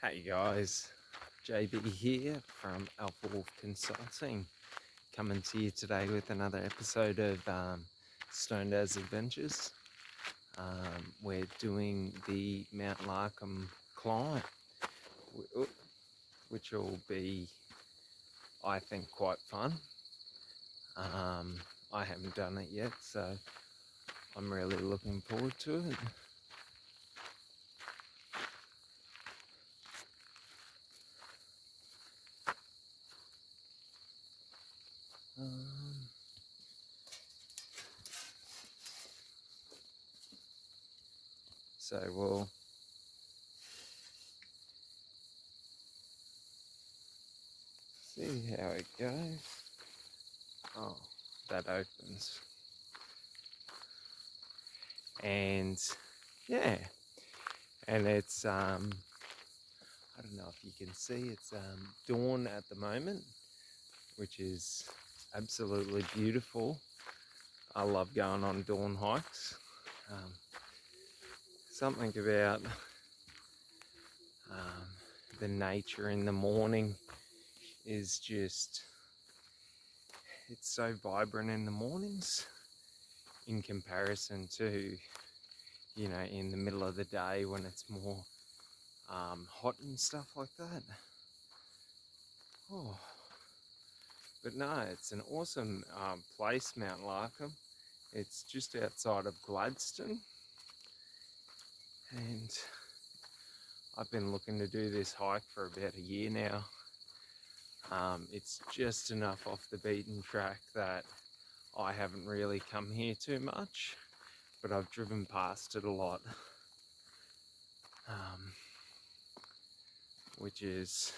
Hey guys, JB here from Alpha Wolf Consulting, coming to you today with another episode of Stone Daz Adventures. We're doing the Mount Larcom climb, which will be, I think, quite fun. I haven't done it yet, so I'm really looking forward to it. So we'll see how it goes. Oh, that opens. And yeah, and it's I don't know if you can see, it's dawn at the moment, which is absolutely beautiful. I love going on dawn hikes. Something about the nature in the morning is just, it's so vibrant in the mornings in comparison to, you know, in the middle of the day when it's more hot and stuff like that. Oh, but no, it's an awesome place, Mount Larcom. It's just outside of Gladstone, and I've been looking to do this hike for about a year now. It's just enough off the beaten track that I haven't really come here too much, but I've driven past it a lot, which is,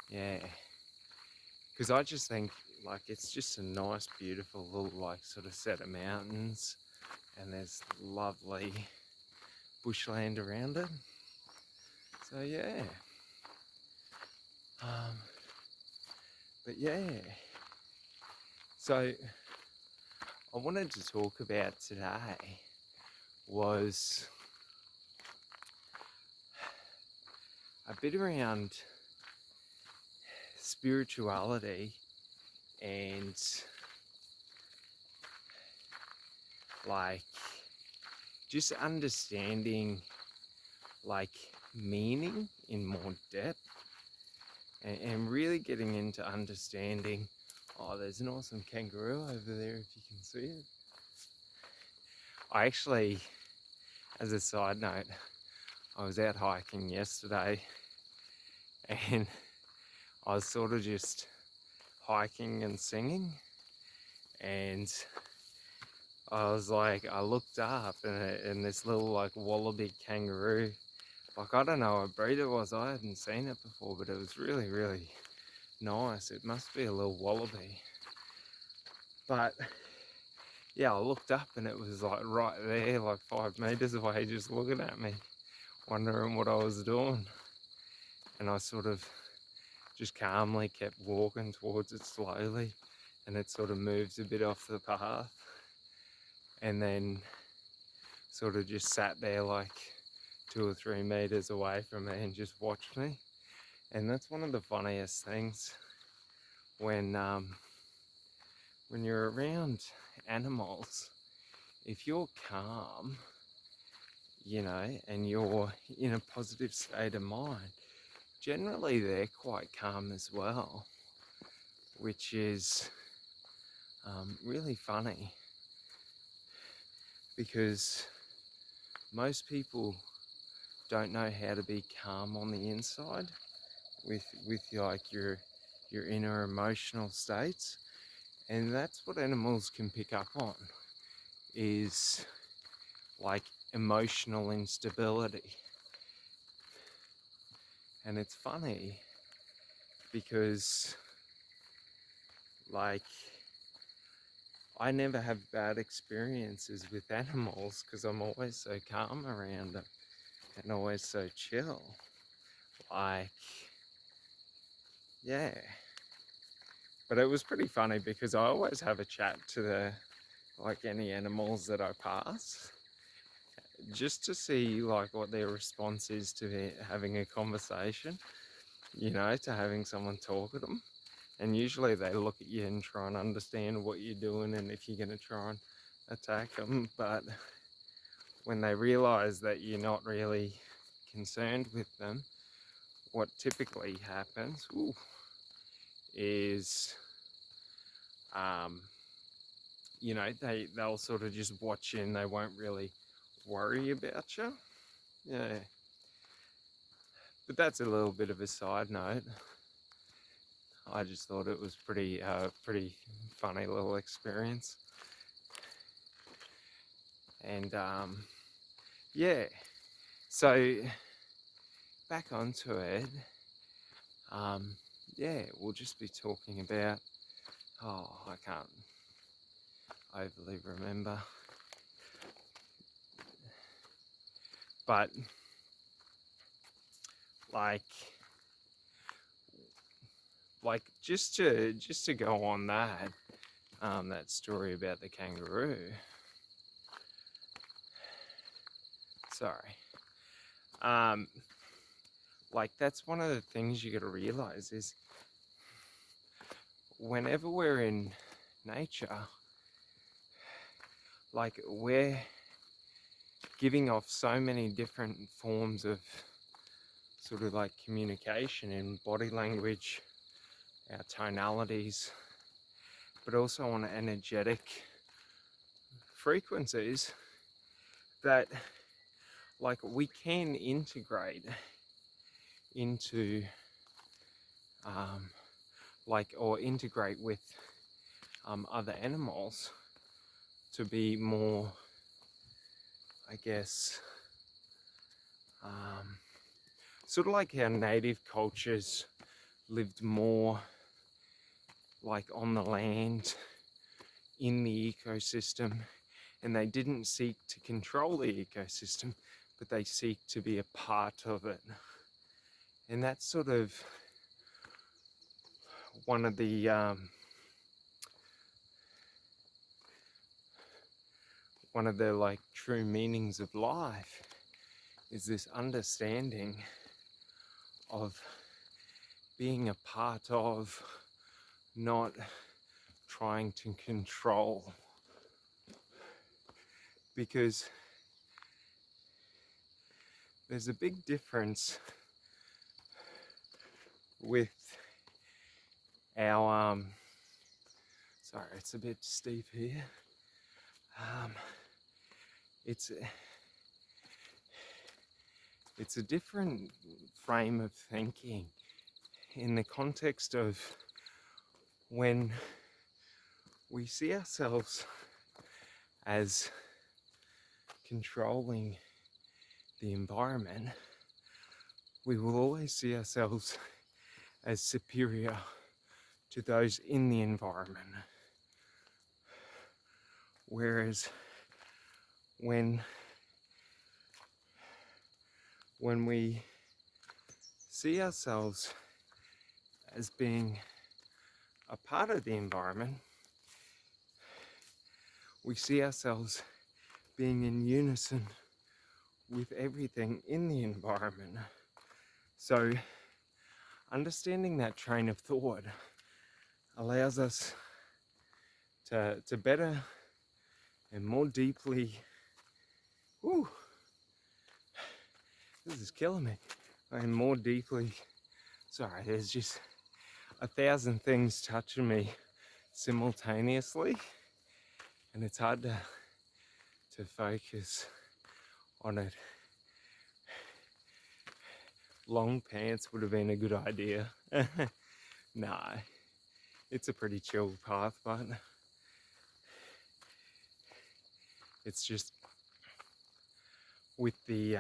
yeah, because I just think like it's just a nice, beautiful little like sort of set of mountains, and there's lovely bushland around it. So yeah, but yeah, so I wanted to talk about today was a bit around spirituality and like just understanding like meaning in more depth, and really getting into understanding. Oh, there's an awesome kangaroo over there if you can see it. I actually, as a side note, I was out hiking yesterday and I was sort of just hiking and singing, and I was like, I looked up and this little like wallaby kangaroo, like I don't know what breed it was, I hadn't seen it before, but it was really, really nice. It must be a little wallaby. But yeah, I looked up and it was like right there, like 5 meters away, just looking at me, wondering what I was doing. And I sort of just calmly kept walking towards it slowly, and it sort of moves a bit off the path, and then sort of just sat there like 2 or 3 meters away from me and just watched me. And that's one of the funniest things when you're around animals. If you're calm, you know, and you're in a positive state of mind, generally they're quite calm as well, which is really funny, because most people don't know how to be calm on the inside with like your inner emotional states, and that's what animals can pick up on, is like emotional instability. And it's funny because like I never have bad experiences with animals because I'm always so calm around them and always so chill. Like, yeah. But it was pretty funny because I always have a chat to the, like any animals that I pass, just to see like what their response is to having a conversation, you know, to having someone talk at them. And usually they look at you and try and understand what you're doing and if you're going to try and attack them. But when they realize that you're not really concerned with them, what typically happens is, you know, they'll sort of just watch you and they won't really worry about you. Yeah. But that's a little bit of a side note. I just thought it was pretty funny little experience. And yeah, so back onto it. Yeah, we'll just be talking about, I can't overly remember, but like just to go on that, that story about the kangaroo. Sorry. Like that's one of the things you got to realize is whenever we're in nature, like we're giving off so many different forms of sort of like communication and body language, our tonalities, but also on energetic frequencies that like we can integrate into or integrate with other animals to be more, I guess, sort of like how native cultures lived more like on the land, in the ecosystem, and they didn't seek to control the ecosystem, but they seek to be a part of it. And that's sort of one of the like true meanings of life, is this understanding of being a part of, not trying to control. Because there's a big difference with our sorry, it's a bit steep here. It's a different frame of thinking in the context of when we see ourselves as controlling the environment, we will always see ourselves as superior to those in the environment. Whereas when we see ourselves as being a part of the environment, we see ourselves being in unison with everything in the environment. So understanding that train of thought allows us to better and more deeply, this is killing me, and more deeply, sorry, there's just 1,000 things touching me simultaneously, and it's hard to focus on it. Long pants would have been a good idea. No, it's a pretty chill path, but it's just with the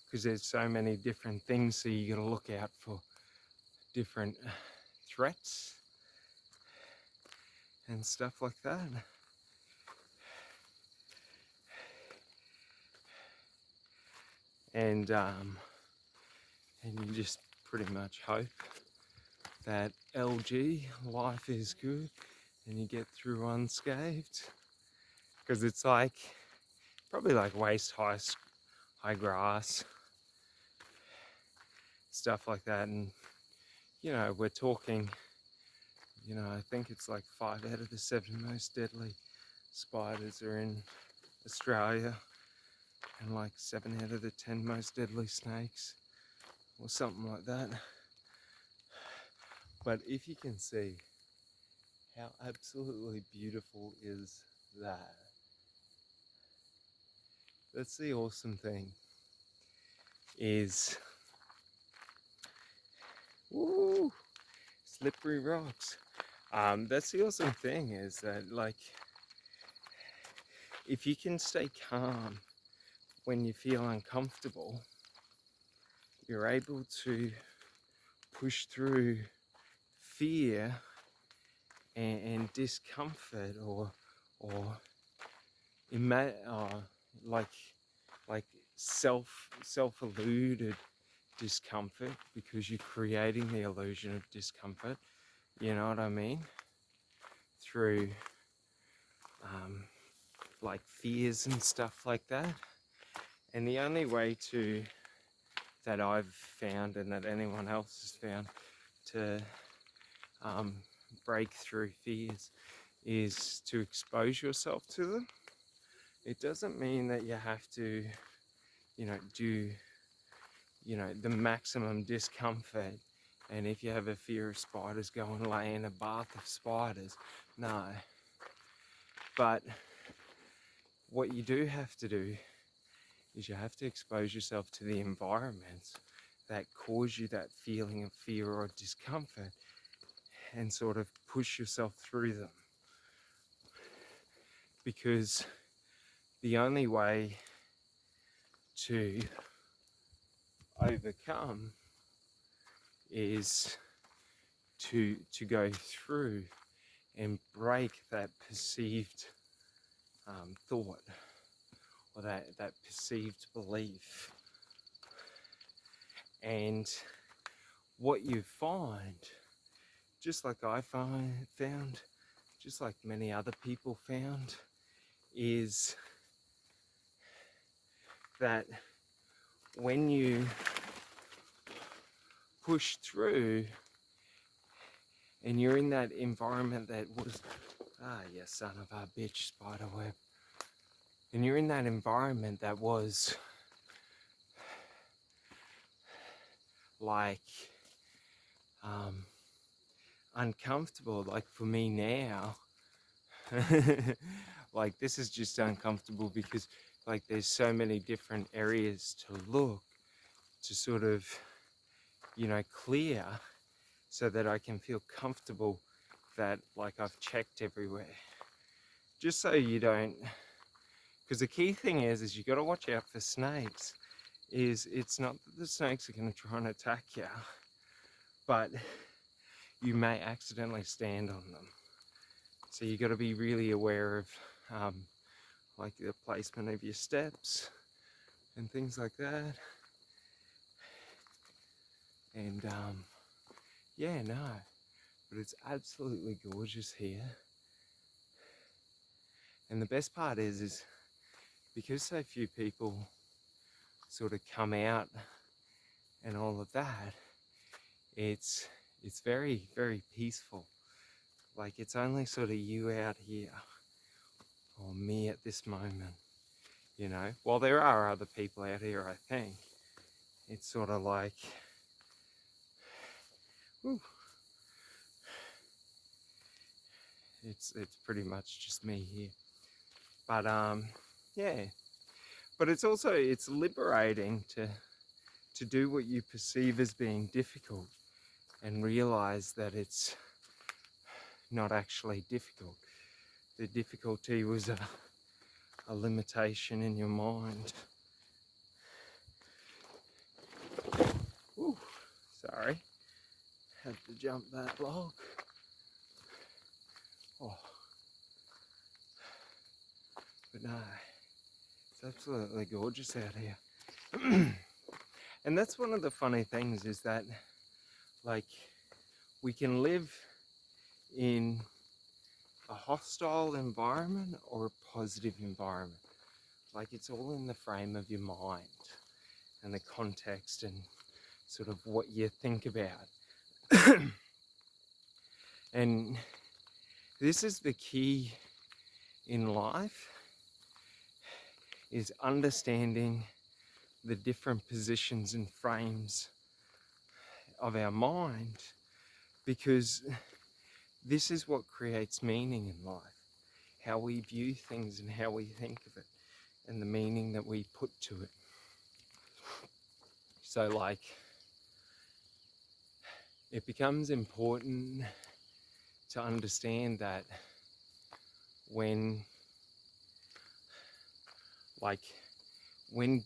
because there's so many different things, so you got to look out for different threats and stuff like that. And you just pretty much hope that LG, life is good, and you get through unscathed. Because it's like probably like waist high grass, stuff like that. And you know, we're talking, you know, I think it's like 5 out of the 7 most deadly spiders are in Australia, and like 7 out of the 10 most deadly snakes, or something like that. But if you can see how absolutely beautiful is that, that's the awesome thing, is, woo, slippery rocks. That's the awesome thing, is that, like, if you can stay calm when you feel uncomfortable, you're able to push through fear and discomfort, or like like self-eluded discomfort, because you're creating the illusion of discomfort, you know what I mean, through like fears and stuff like that. And the only way that I've found, and that anyone else has found, to break through fears is to expose yourself to them. It doesn't mean that you have to, you know, do, you know, the maximum discomfort. And if you have a fear of spiders, go and lay in a bath of spiders. No. But what you do have to do is you have to expose yourself to the environments that cause you that feeling of fear or discomfort, and sort of push yourself through them. Because the only way to overcome is to go through and break that perceived thought, or that perceived belief. And what you find, just like I found, just like many other people found, is that when you push through and you're in that environment that was, you son of a bitch, spider web, and you're in that environment that was like uncomfortable, like for me now, like this is just uncomfortable because like there's so many different areas to look, to sort of, you know, clear, so that I can feel comfortable that like I've checked everywhere. Just so you don't, because the key thing is you got to watch out for snakes. It's not that the snakes are going to try and attack you, but you may accidentally stand on them. So you got to be really aware of like the placement of your steps and things like that. And yeah, no, but it's absolutely gorgeous here. And the best part is because so few people sort of come out and all of that, it's very, very peaceful. Like it's only sort of you out here, or me at this moment, you know. While there are other people out here, I think it's sort of like, whew, it's pretty much just me here. But yeah, but it's also, it's liberating to do what you perceive as being difficult and realize that it's not actually difficult. The difficulty was a limitation in your mind. Ooh, sorry, had to jump that log. Oh, but no, it's absolutely gorgeous out here. And that's one of the funny things, is that like we can live in a hostile environment or a positive environment. like it's all in the frame of your mind and the context and sort of what you think about. And this is the key in life, is understanding the different positions and frames of our mind, because this is what creates meaning in life. How we view things and how we think of it, and the meaning that we put to it. So like, it becomes important to understand that when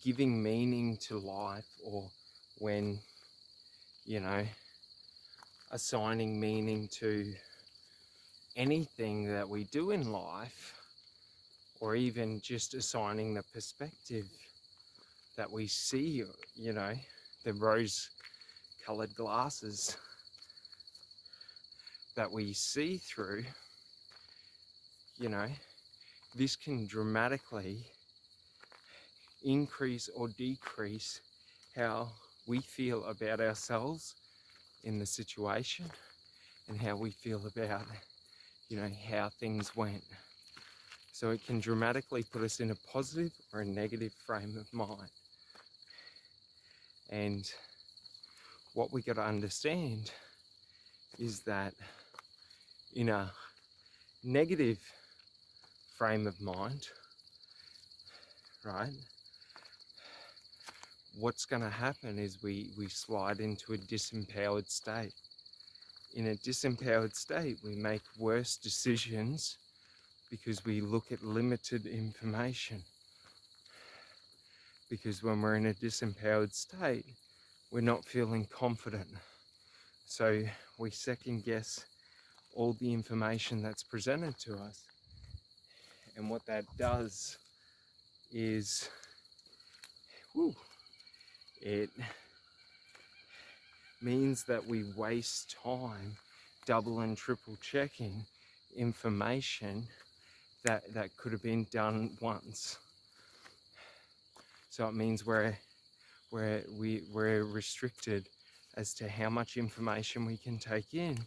giving meaning to life, or when, you know, assigning meaning to anything that we do in life, or even just assigning the perspective that we see, you know, the rose-colored glasses that we see through, you know, this can dramatically increase or decrease how we feel about ourselves in the situation, and how we feel about, you know, how things went. So it can dramatically put us in a positive or a negative frame of mind. And what we got to understand is that in a negative frame of mind, right, what's going to happen is we slide into a disempowered state. In a disempowered state, we make worse decisions because we look at limited information. Because when we're in a disempowered state, we're not feeling confident. So we second guess all the information that's presented to us. And what that does is, it means that we waste time double and triple checking information that could have been done once. So it means we're restricted as to how much information we can take in,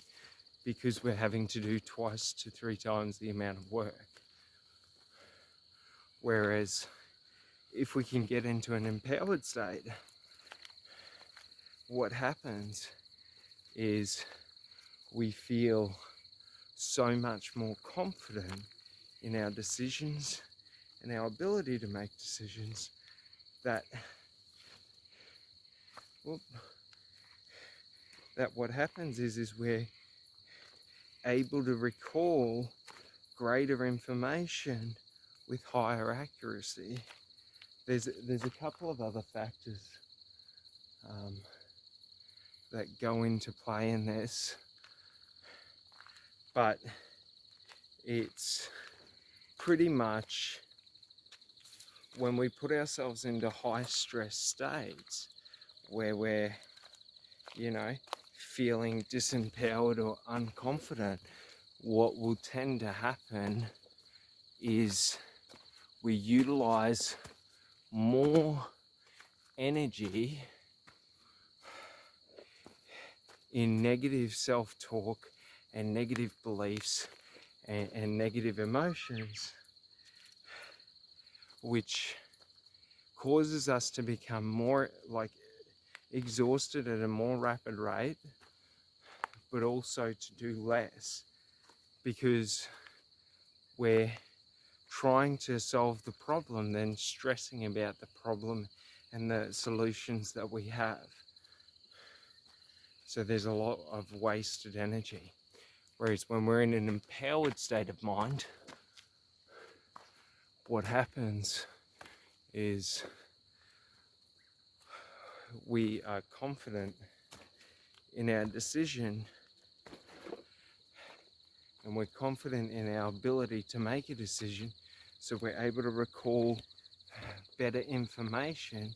because we're having to do 2 to 3 times the amount of work. Whereas if we can get into an empowered state, what happens is we feel so much more confident in our decisions and our ability to make decisions that what happens is we're able to recall greater information with higher accuracy. There's a couple of other factors that go into play in this, but it's pretty much when we put ourselves into high stress states where we're, you know, feeling disempowered or unconfident, what will tend to happen is we utilize more energy in negative self-talk and negative beliefs and negative emotions, which causes us to become more exhausted at a more rapid rate, but also to do less, because we're trying to solve the problem than stressing about the problem and the solutions that we have. So there's a lot of wasted energy. Whereas when we're in an empowered state of mind, what happens is we are confident in our decision, and we're confident in our ability to make a decision, so we're able to recall better information,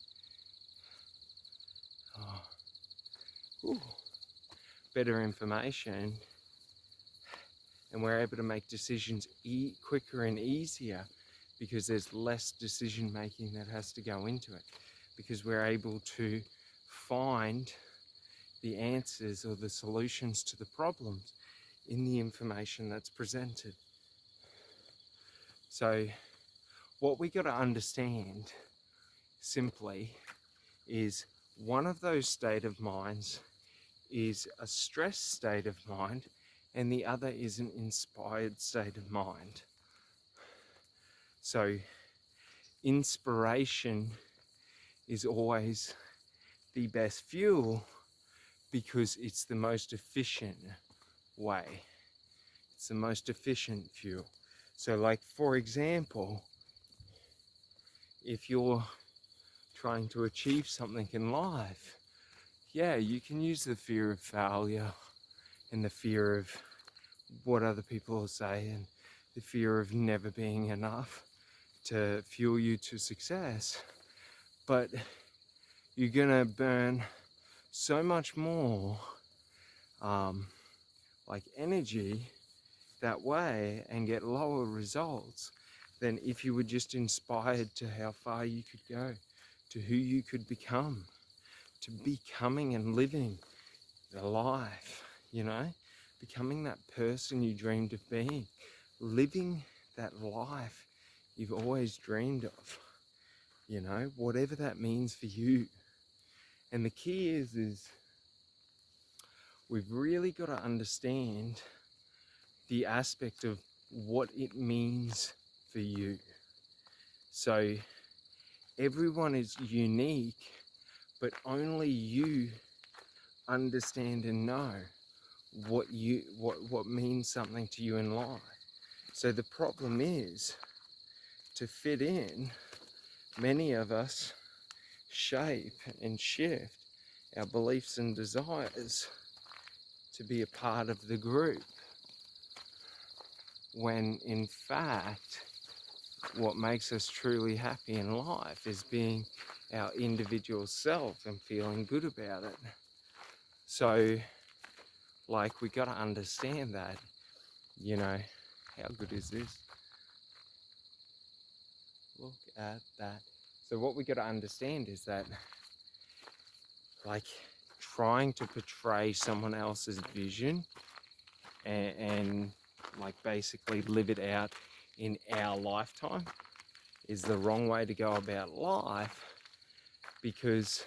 and we're able to make decisions quicker and easier because there's less decision making that has to go into it, because we're able to find the answers or the solutions to the problems in the information that's presented. So what we got to understand simply is one of those state of minds is a stressed state of mind, and the other is an inspired state of mind. So inspiration is always the best fuel because it's the most efficient way. It's the most efficient fuel. So like, for example, if you're trying to achieve something in life, yeah, you can use the fear of failure and the fear of what other people will say and the fear of never being enough to fuel you to success. But you're gonna burn so much more like energy that way and get lower results than if you were just inspired to how far you could go, to who you could become, to becoming and living the life, you know, becoming that person you dreamed of being, living that life you've always dreamed of, you know, whatever that means for you. And the key is we've really got to understand the aspect of what it means for you. So everyone is unique, but only you understand and know what means something to you in life. So the problem is, to fit in, many of us shape and shift our beliefs and desires to be a part of the group, when in fact what makes us truly happy in life is being our individual self and feeling good about it. So like, we got to understand that, you know. How good is this? Look at that. So what we got to understand is that, like, trying to portray someone else's vision and like basically live it out in our lifetime is the wrong way to go about life, because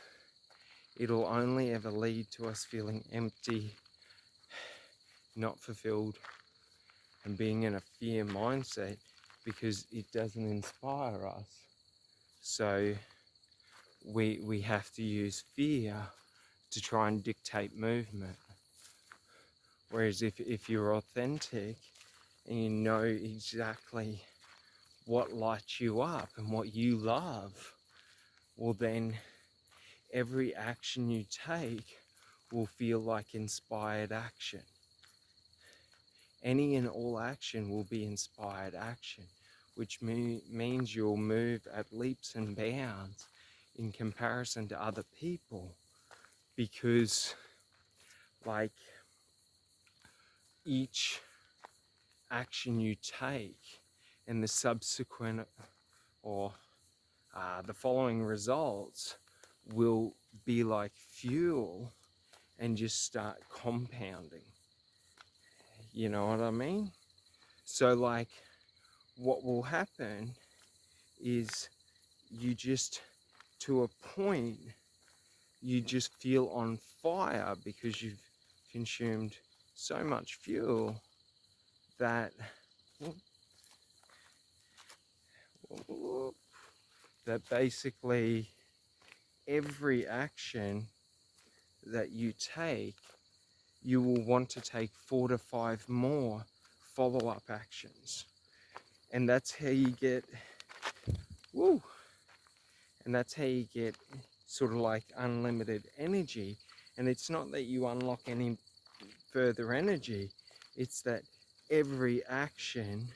it'll only ever lead to us feeling empty, not fulfilled, and being in a fear mindset, because it doesn't inspire us. So we have to use fear to try and dictate movement. Whereas if you're authentic and you know exactly what lights you up and what you love, well then every action you take will feel like inspired action. Any and all action will be inspired action, which means you'll move at leaps and bounds in comparison to other people, because like, each action you take and the subsequent or the following results will be like fuel and just start compounding. You know what I mean? So like, what will happen is you just, to a point, you just feel on fire because you've consumed so much fuel that basically every action that you take, you will want to take 4 to 5 more follow-up actions. And that's how you get, and that's how you get sort of like unlimited energy. And it's not that you unlock any further energy, it's that every action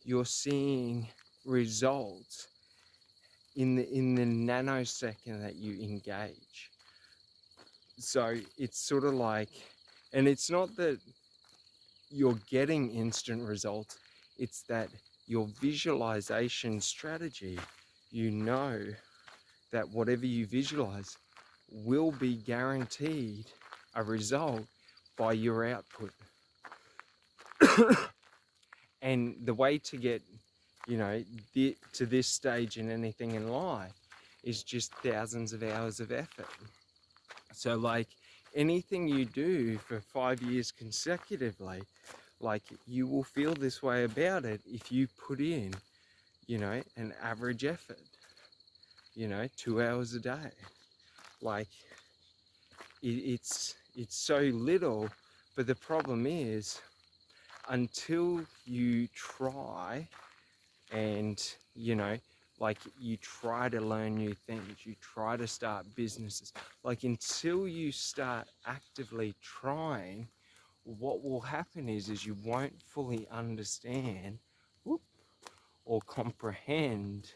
you're seeing results in the nanosecond that you engage. So it's sort of like, and it's not that you're getting instant results, it's that your visualization strategy, you know that whatever you visualize will be guaranteed a result by your output. And the way to get, you know, to this stage in anything in life is just thousands of hours of effort. So like anything you do for 5 years consecutively, like you will feel this way about it if you put in, you know, an average effort, you know, 2 hours a day. Like it's so little, but the problem is until you try and, you know, like you try to learn new things, you try to start businesses, like until you start actively trying, what will happen is you won't fully understand or comprehend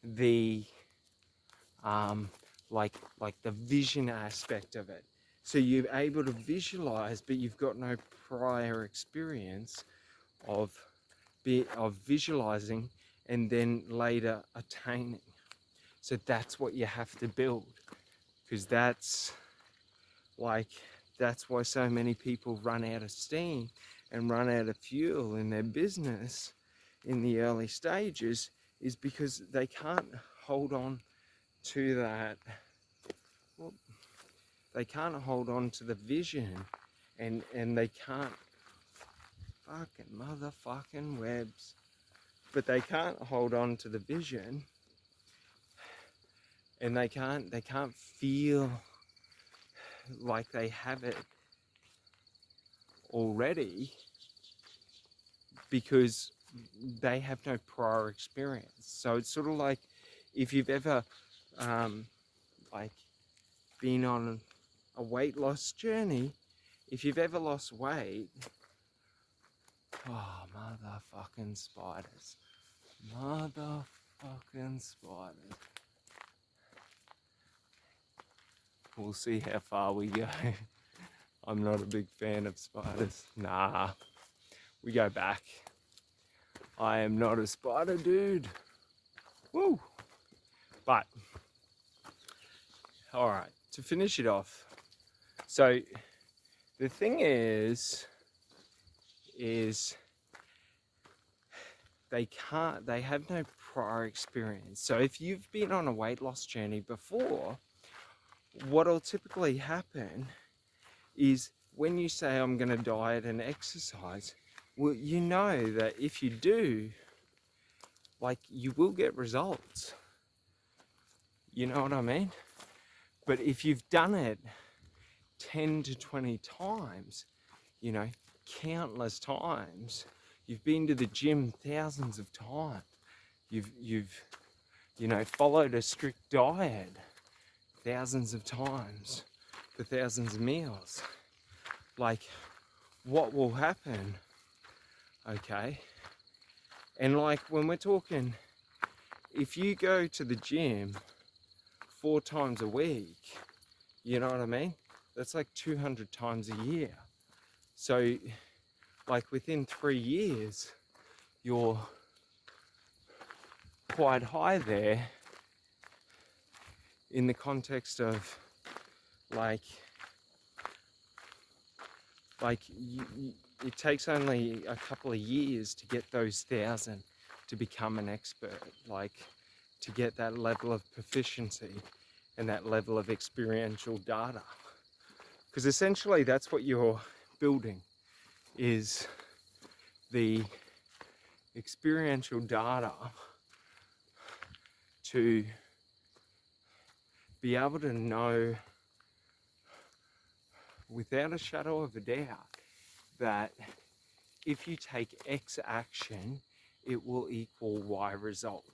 the like the vision aspect of it. So you're able to visualize, but you've got no prior experience of visualizing and then later attaining. So that's what you have to build, because that's why so many people run out of steam and run out of fuel in their business in the early stages, is because they can't hold on to that. Well, they can't hold on to the vision, and they can't fucking motherfucking webs, but they can't hold on to the vision, and they can't feel like they have it already, because they have no prior experience. So it's sort of like if you've ever like been on a weight loss journey, if you've ever lost weight, oh, motherfucking spiders, motherfucking spiders. We'll see how far we go. I'm not a big fan of spiders. Nah, we go back. I am not a spider dude. Woo! But, all right, to finish it off. So the thing is they have no prior experience. So if you've been on a weight loss journey before, what'll typically happen is when you say I'm going to diet and exercise, well, you know that if you do, like, you will get results. You know what I mean? But if you've done it 10 to 20 times, you know, countless times, you've been to the gym thousands of times, you've you know, followed a strict diet thousands of times for thousands of meals, like, what will happen, okay? And like when we're talking, if you go to the gym 4 times a week, you know what I mean? That's like 200 times a year. So like within 3 years, you're quite high there in the context of like it takes only a couple of years to get those 1,000 to become an expert, like to get that level of proficiency and that level of experiential data. Because essentially that's what you're building, is the experiential data to be able to know without a shadow of a doubt that if you take X action, it will equal Y result.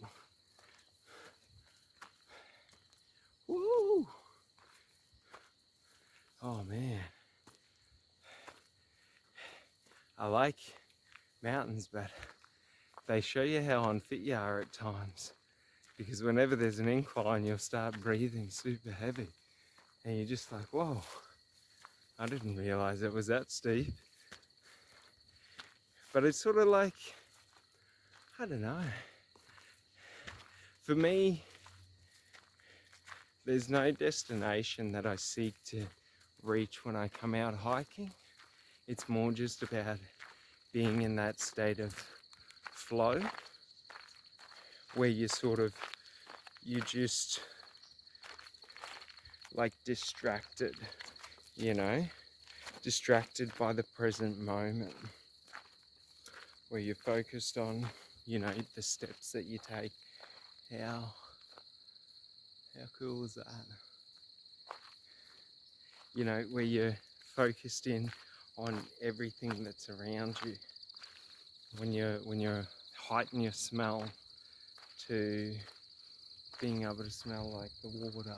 Woo! Oh man. I like mountains, but they show you how unfit you are at times. Because whenever there's an incline, you'll start breathing super heavy. And you're just like, whoa, I didn't realize it was that steep. But it's sort of like, I don't know. For me, there's no destination that I seek to reach when I come out hiking. It's more just about being in that state of flow where you just like distracted, distracted by the present moment, where you're focused on, the steps that you take. How cool is that? Where you're focused in on everything that's around you. When you heighten your smell to being able to smell like the water,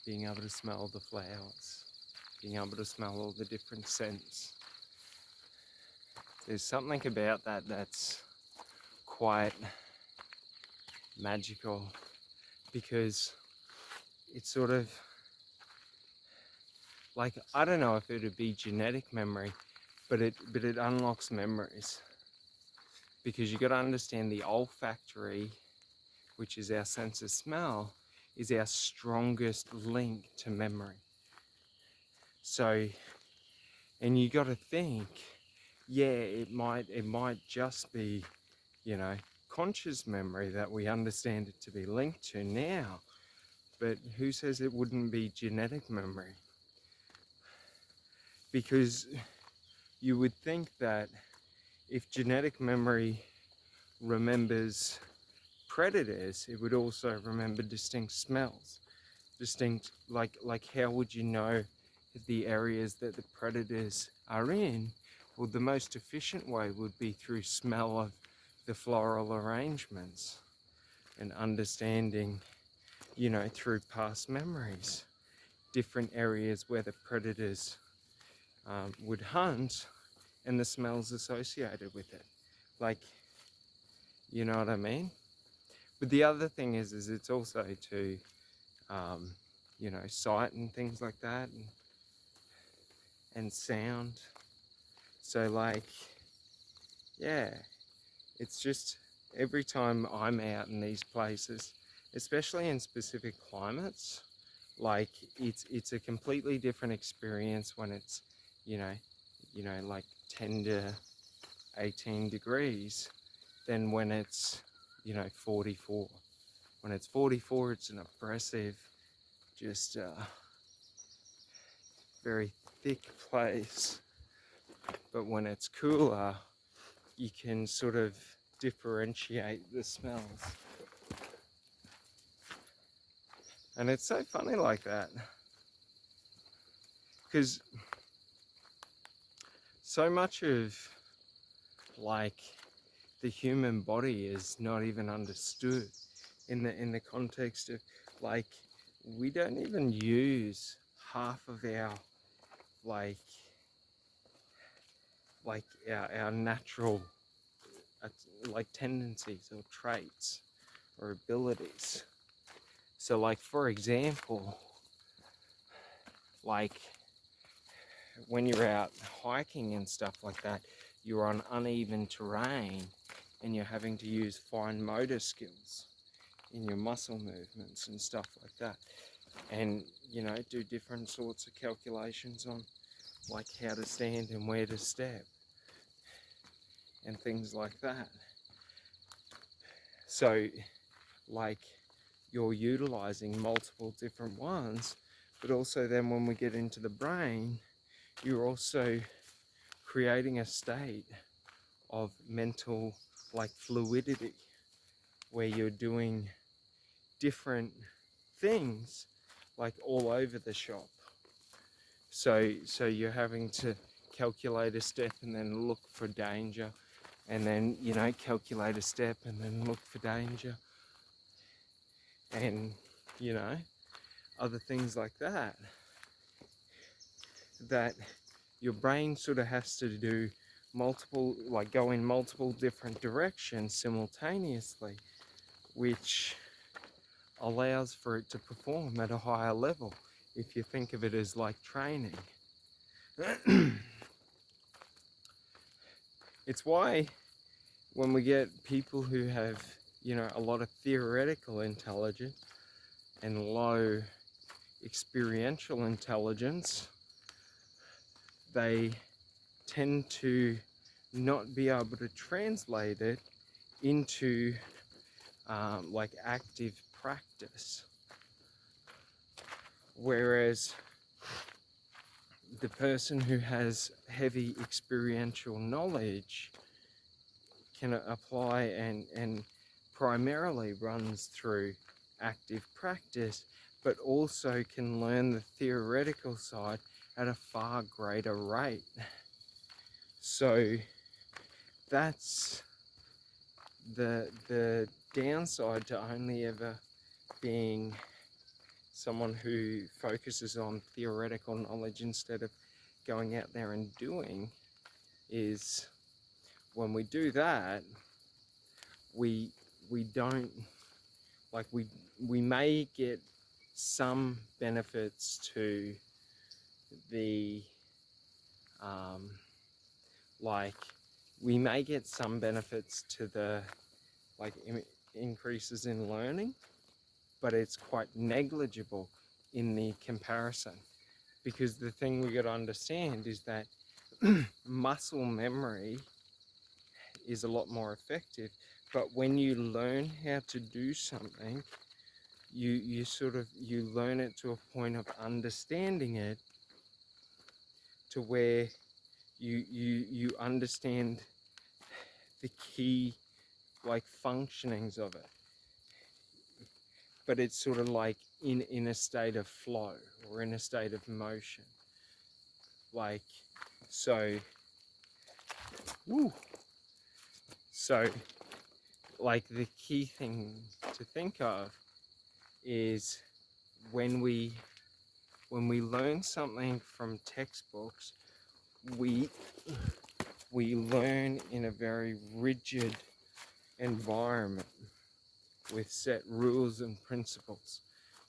being able to smell the flowers, being able to smell all the different scents. There's something about that that's quite magical, because it's sort of like, I don't know if it would be genetic memory, but it unlocks memories, because you got to understand the olfactory, which is our sense of smell, is our strongest link to memory. So, and you got to think, yeah, it might just be, conscious memory that we understand it to be linked to now, but who says it wouldn't be genetic memory? Because you would think that if genetic memory remembers predators, it would also remember distinct smells. Like how would you know the areas that the predators are in? Well, the most efficient way would be through smell of the floral arrangements and understanding, through past memories, different areas where the predators would hunt and the smells associated with it. Like, you know what I mean? But the other thing is it's also to, sight and things like that, and sound. So like, yeah, it's just every time I'm out in these places, especially in specific climates, like it's a completely different experience when it's, like 10 to 18 degrees than when it's, 44. When it's 44, it's an oppressive, just very thick place. But when it's cooler, you can sort of differentiate the smells. And it's so funny like that, because so much of like the human body is not even understood in the context of, like, we don't even use half of our like our natural like tendencies or traits or abilities. So like, for example, like when you're out hiking and stuff like that, you're on uneven terrain and you're having to use fine motor skills in your muscle movements and stuff like that, and do different sorts of calculations on like how to stand and where to step and things like that. So like, you're utilizing multiple different ones, but also then when we get into the brain, you're also creating a state of mental like fluidity where you're doing different things like all over the shop. So you're having to calculate a step and then look for danger, and then calculate a step and then look for danger, and other things like that, that your brain sort of has to do multiple, like go in multiple different directions simultaneously, which allows for it to perform at a higher level if you think of it as like training. It's why when we get people who have, you know, a lot of theoretical intelligence and low experiential intelligence, they tend to not be able to translate it into like active practice. Whereas the person who has heavy experiential knowledge can apply and primarily runs through active practice, but also can learn the theoretical side at a far greater rate. So that's the downside to only ever being someone who focuses on theoretical knowledge instead of going out there and doing, is when we do that, we don't, like, we may get some benefits to the like we may get some benefits to the like increases in learning, but it's quite negligible in the comparison, because the thing we got to understand is that muscle memory is a lot more effective, but when you learn how to do something, you learn it to a point of understanding it, to where you understand the key like functionings of it, but it's sort of like in a state of flow or in a state of motion. Like, so like the key thing to think of is when we learn something from textbooks, we learn in a very rigid environment with set rules and principles.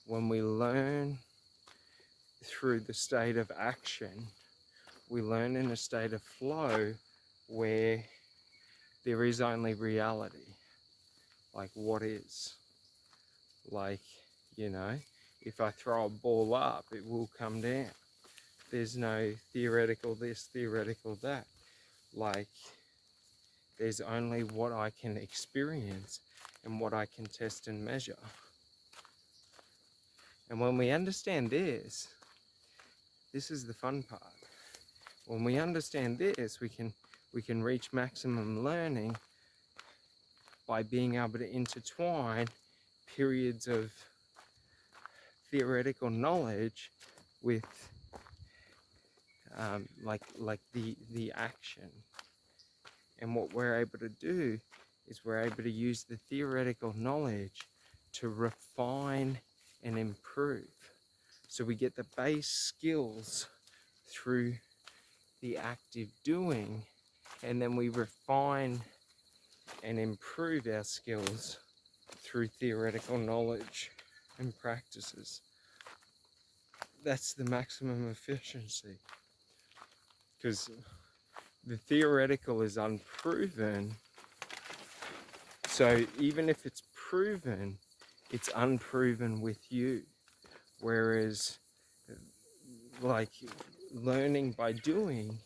When we learn through the state of action, we learn in a state of flow where there is only reality, like what is. Like, you know, if I throw a ball up, it will come down. There's no theoretical this, theoretical that. Like, there's only what I can experience and what I can test and measure. And when we understand this is the fun part. When we understand this, we can reach maximum learning by being able to intertwine periods of theoretical knowledge with like the action. And what we're able to do is we're able to use the theoretical knowledge to refine and improve. So we get the base skills through the active doing, and then we refine and improve our skills through theoretical knowledge and practices. That's the maximum efficiency, because the theoretical is unproven. So even if it's proven, it's unproven with you. Whereas like learning by doing,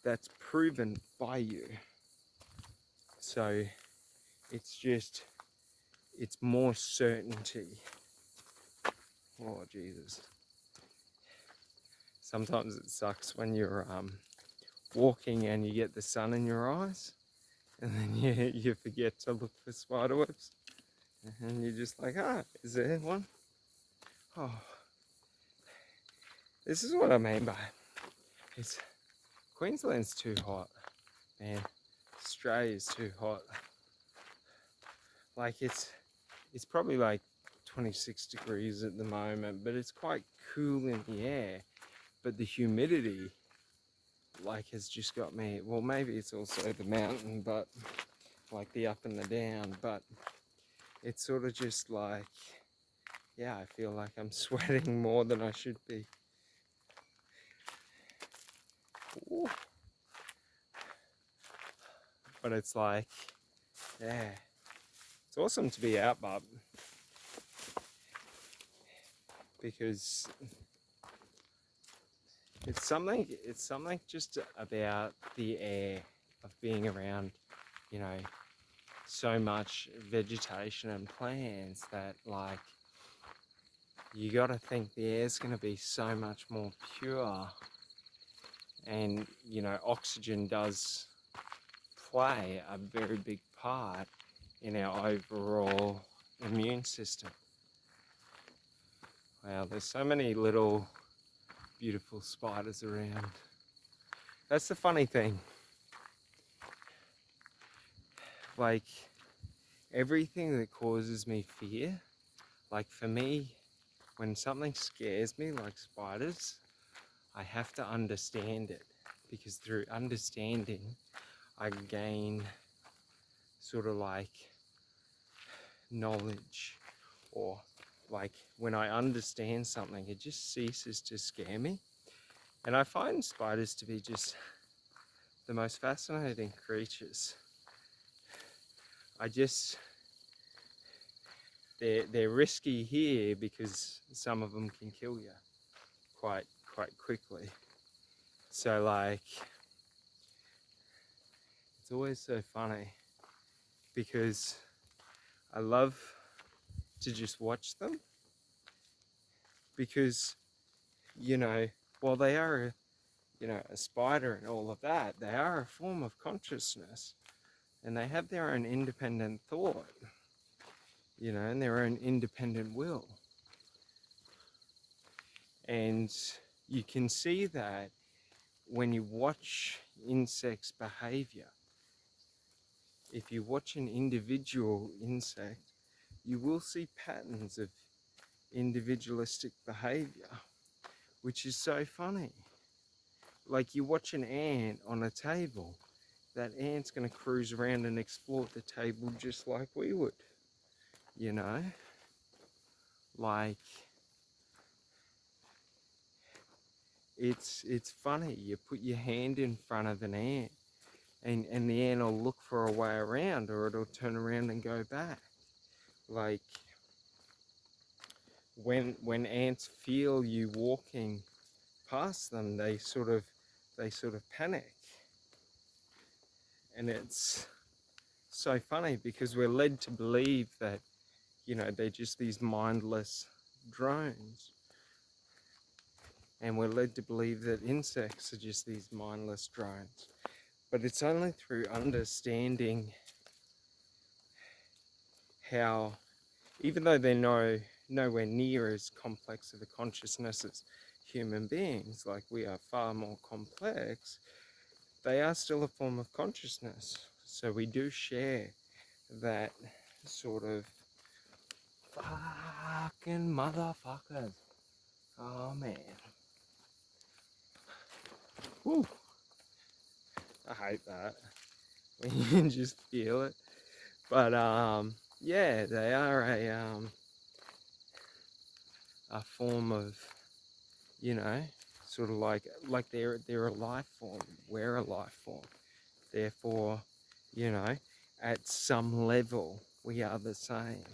that's proven by you. So it's more certainty. Oh Jesus. Sometimes it sucks when you're walking and you get the sun in your eyes, and then you forget to look for spiderwebs, and you're just like, is there one? Oh, this is what I mean by it's Queensland's too hot, man. Australia's too hot. Like it's probably like 26 degrees at the moment, but it's quite cool in the air. But the humidity, like, has just got me. Well, maybe it's also the mountain, but like the up and the down. But it's sort of just like, yeah, I feel like I'm sweating more than I should be. Ooh. But it's like, yeah, it's awesome to be out, but because it's something just about the air of being around, you know, so much vegetation and plants that, like, you got to think the air's going to be so much more pure. And, you know, oxygen does play a very big part in our overall immune system. Wow, there's so many little beautiful spiders around. That's the funny thing. Like, everything that causes me fear, like for me, when something scares me, like spiders, I have to understand it, because through understanding, I gain sort of like knowledge, or like when I understand something, it just ceases to scare me. And I find spiders to be just the most fascinating creatures. They're risky here because some of them can kill you quite quickly. So like, it's always so funny because I love to just watch them, because, you know, while they are, you know, a spider and all of that, they are a form of consciousness, and they have their own independent thought, you know, and their own independent will. And you can see that when you watch insects' behavior. If you watch an individual insect, you will see patterns of individualistic behavior, which is so funny. Like, you watch an ant on a table, that ant's going to cruise around and explore the table just like we would, you know? Like, it's funny. You put your hand in front of an ant, and the ant will look for a way around, or it'll turn around and go back. Like, when ants feel you walking past them, they sort of panic. And it's so funny because we're led to believe that, you know, they're just these mindless drones. And we're led to believe that insects are just these mindless drones. But it's only through understanding how, even though they're nowhere near as complex of a consciousness as human beings, like we are far more complex, they are still a form of consciousness. So we do share that sort of fucking motherfuckers. Oh man. Woo. I hate that. When you can just feel it. But yeah, they are a form of, you know, sort of like they're a life form. We're a life form. Therefore, you know, at some level we are the same.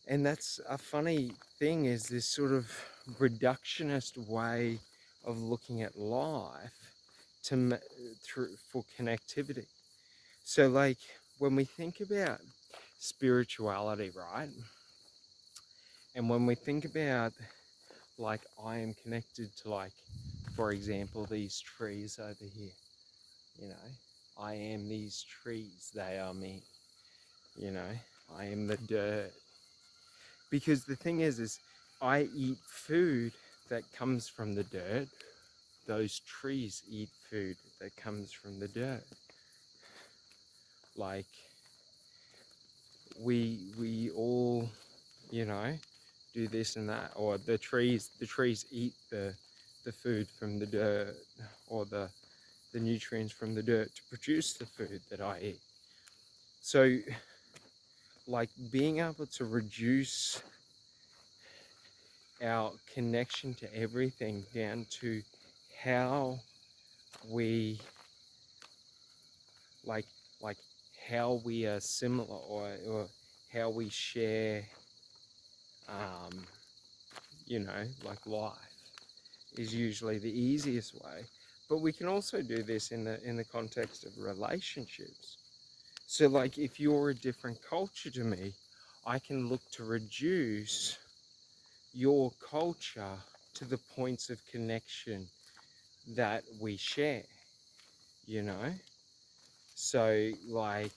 And that's a funny thing, is this sort of reductionist way of looking at life for connectivity. So like, when we think about spirituality, right? And when we think about, like, I am connected to, like, for example, these trees over here, you know, I am these trees, they are me, you know, I am the dirt. Because the thing is I eat food that comes from the dirt. Those trees eat food that comes from the dirt. Like, we all, you know, do this and that, or the trees eat the food from the dirt, or the nutrients from the dirt to produce the food that I eat. So, like, being able to reduce our connection to everything down to how we like how we are similar, or how we share, you know, like life, is usually the easiest way. But we can also do this in the context of relationships. So like if you're a different culture to me, I can look to reduce your culture to the points of connection that we share, you know? So like,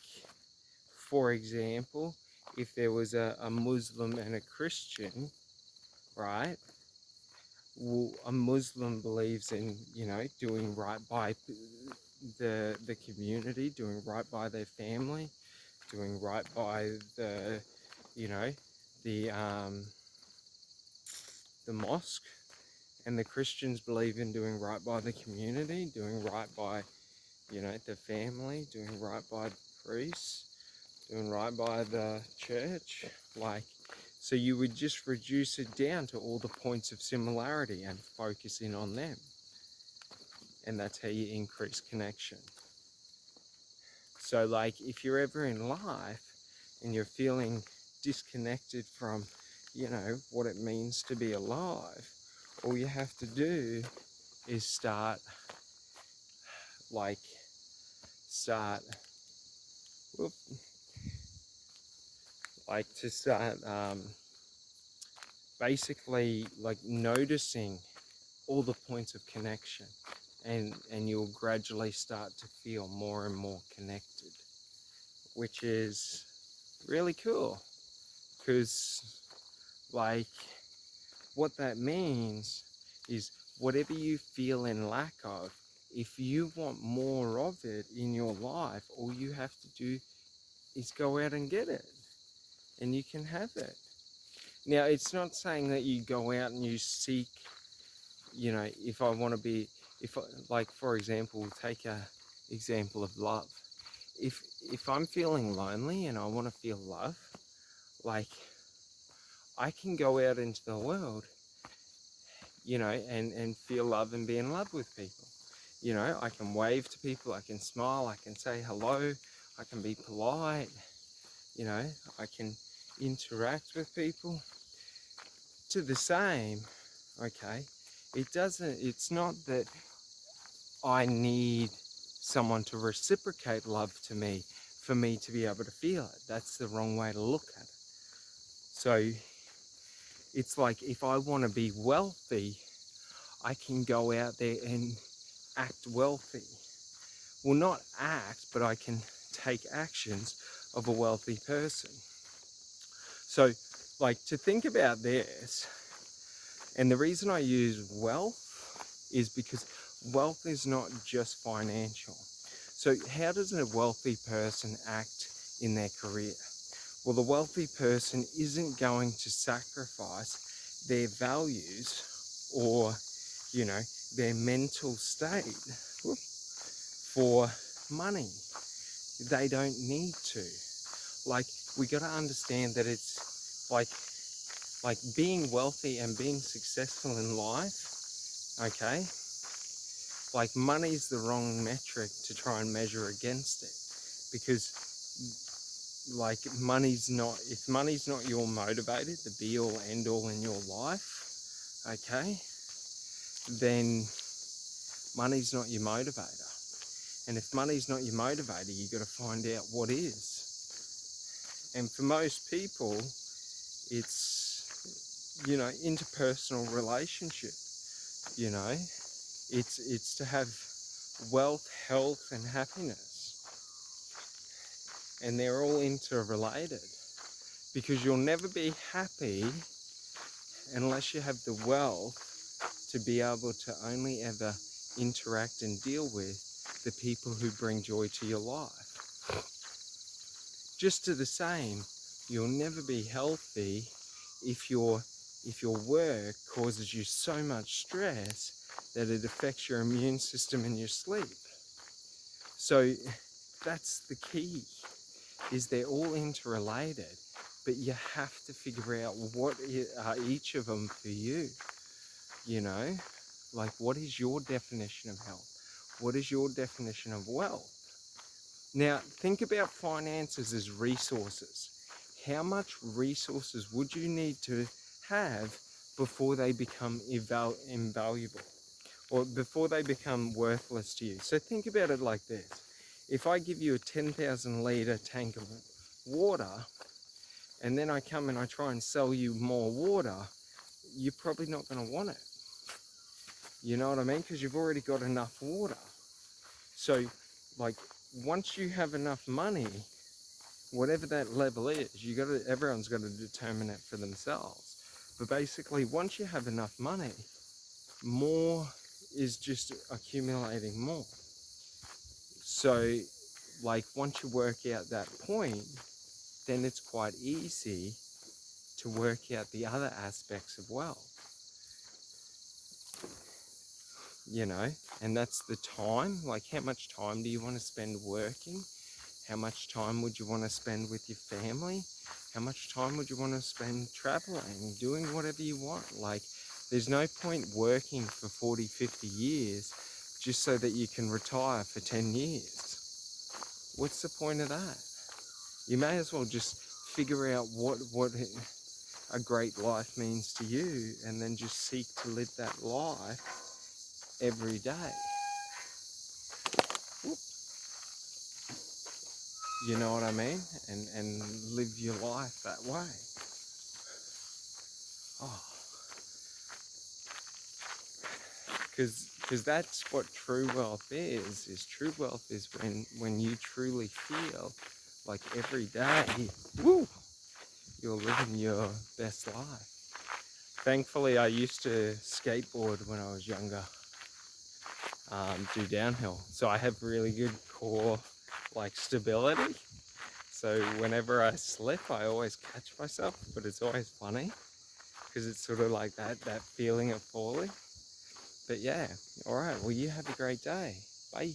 for example, if there was a Muslim and a Christian, right? Well, a Muslim believes in, you know, doing right by the community, doing right by their family, doing right by the, you know, the the mosque. And the Christians believe in doing right by the community, doing right by, you know, the family, doing right by the priests, doing right by the church. Like, so you would just reduce it down to all the points of similarity and focus in on them. And that's how you increase connection. So like if you're ever in life and you're feeling disconnected from, you know, what it means to be alive, all you have to do is start, whoop, to start basically like noticing all the points of connection, and you'll gradually start to feel more and more connected, which is really cool, because like what that means is whatever you feel in lack of, if you want more of it in your life, all you have to do is go out and get it, and you can have it. Now, it's not saying that you go out and you seek, you know, if I want to be, if I, like, for example, take a example of love. If I'm feeling lonely and I want to feel love, like, I can go out into the world, you know, and feel love and be in love with people. You know, I can wave to people, I can smile, I can say hello, I can be polite, you know, I can interact with people. To the same, okay, it's not that I need someone to reciprocate love to me for me to be able to feel it. That's the wrong way to look at it. So it's like if I want to be wealthy, I can go out there and act wealthy. Well, not act, but I can take actions of a wealthy person. So, like, to think about this, and the reason I use wealth is because wealth is not just financial. So how does a wealthy person act in their career? Well, the wealthy person isn't going to sacrifice their values or, you know, their mental state for money. They don't need to. Like, we got to understand that it's like being wealthy and being successful in life, okay? Like, money's the wrong metric to try and measure against it, because like if money's not your motivator, the be all end all in your life, okay, then money's not your motivator. And if money's not your motivator, you got to find out what is. And for most people, it's, you know, interpersonal relationship, you know, it's to have wealth, health, and happiness. And they're all interrelated, because you'll never be happy unless you have the wealth to be able to only ever interact and deal with the people who bring joy to your life. Just to the same, you'll never be healthy if your work causes you so much stress that it affects your immune system and your sleep. So that's the key, is they're all interrelated, but you have to figure out what are each of them for you, you know? Like, what is your definition of health? What is your definition of wealth? Now, think about finances as resources. How much resources would you need to have before they become invaluable, or before they become worthless to you? So think about it like this. If I give you a 10,000 litre tank of water, and then I come and I try and sell you more water, you're probably not going to want it. You know what I mean? Because you've already got enough water. So, like, once you have enough money, whatever that level is, everyone's got to determine it for themselves. But basically, once you have enough money, more is just accumulating more. So, like, once you work out that point, then it's quite easy to work out the other aspects of wealth. You know, and that's the time. Like, how much time do you want to spend working? How much time would you want to spend with your family? How much time would you want to spend traveling, doing whatever you want? Like, there's no point working for 40, 50 years just so that you can retire for 10 years. What's the point of that? You may as well just figure out what a great life means to you, and then just seek to live that life every day. Whoop. You know what I mean? And live your life that way. Oh, because that's what true wealth is true wealth is when you truly feel like every day, woo, you're living your best life. Thankfully, I used to skateboard when I was younger, do downhill, so I have really good core, like, stability. So whenever I slip, I always catch myself, but it's always funny because it's sort of like that feeling of falling. But yeah, all right, well, you have a great day. Bye.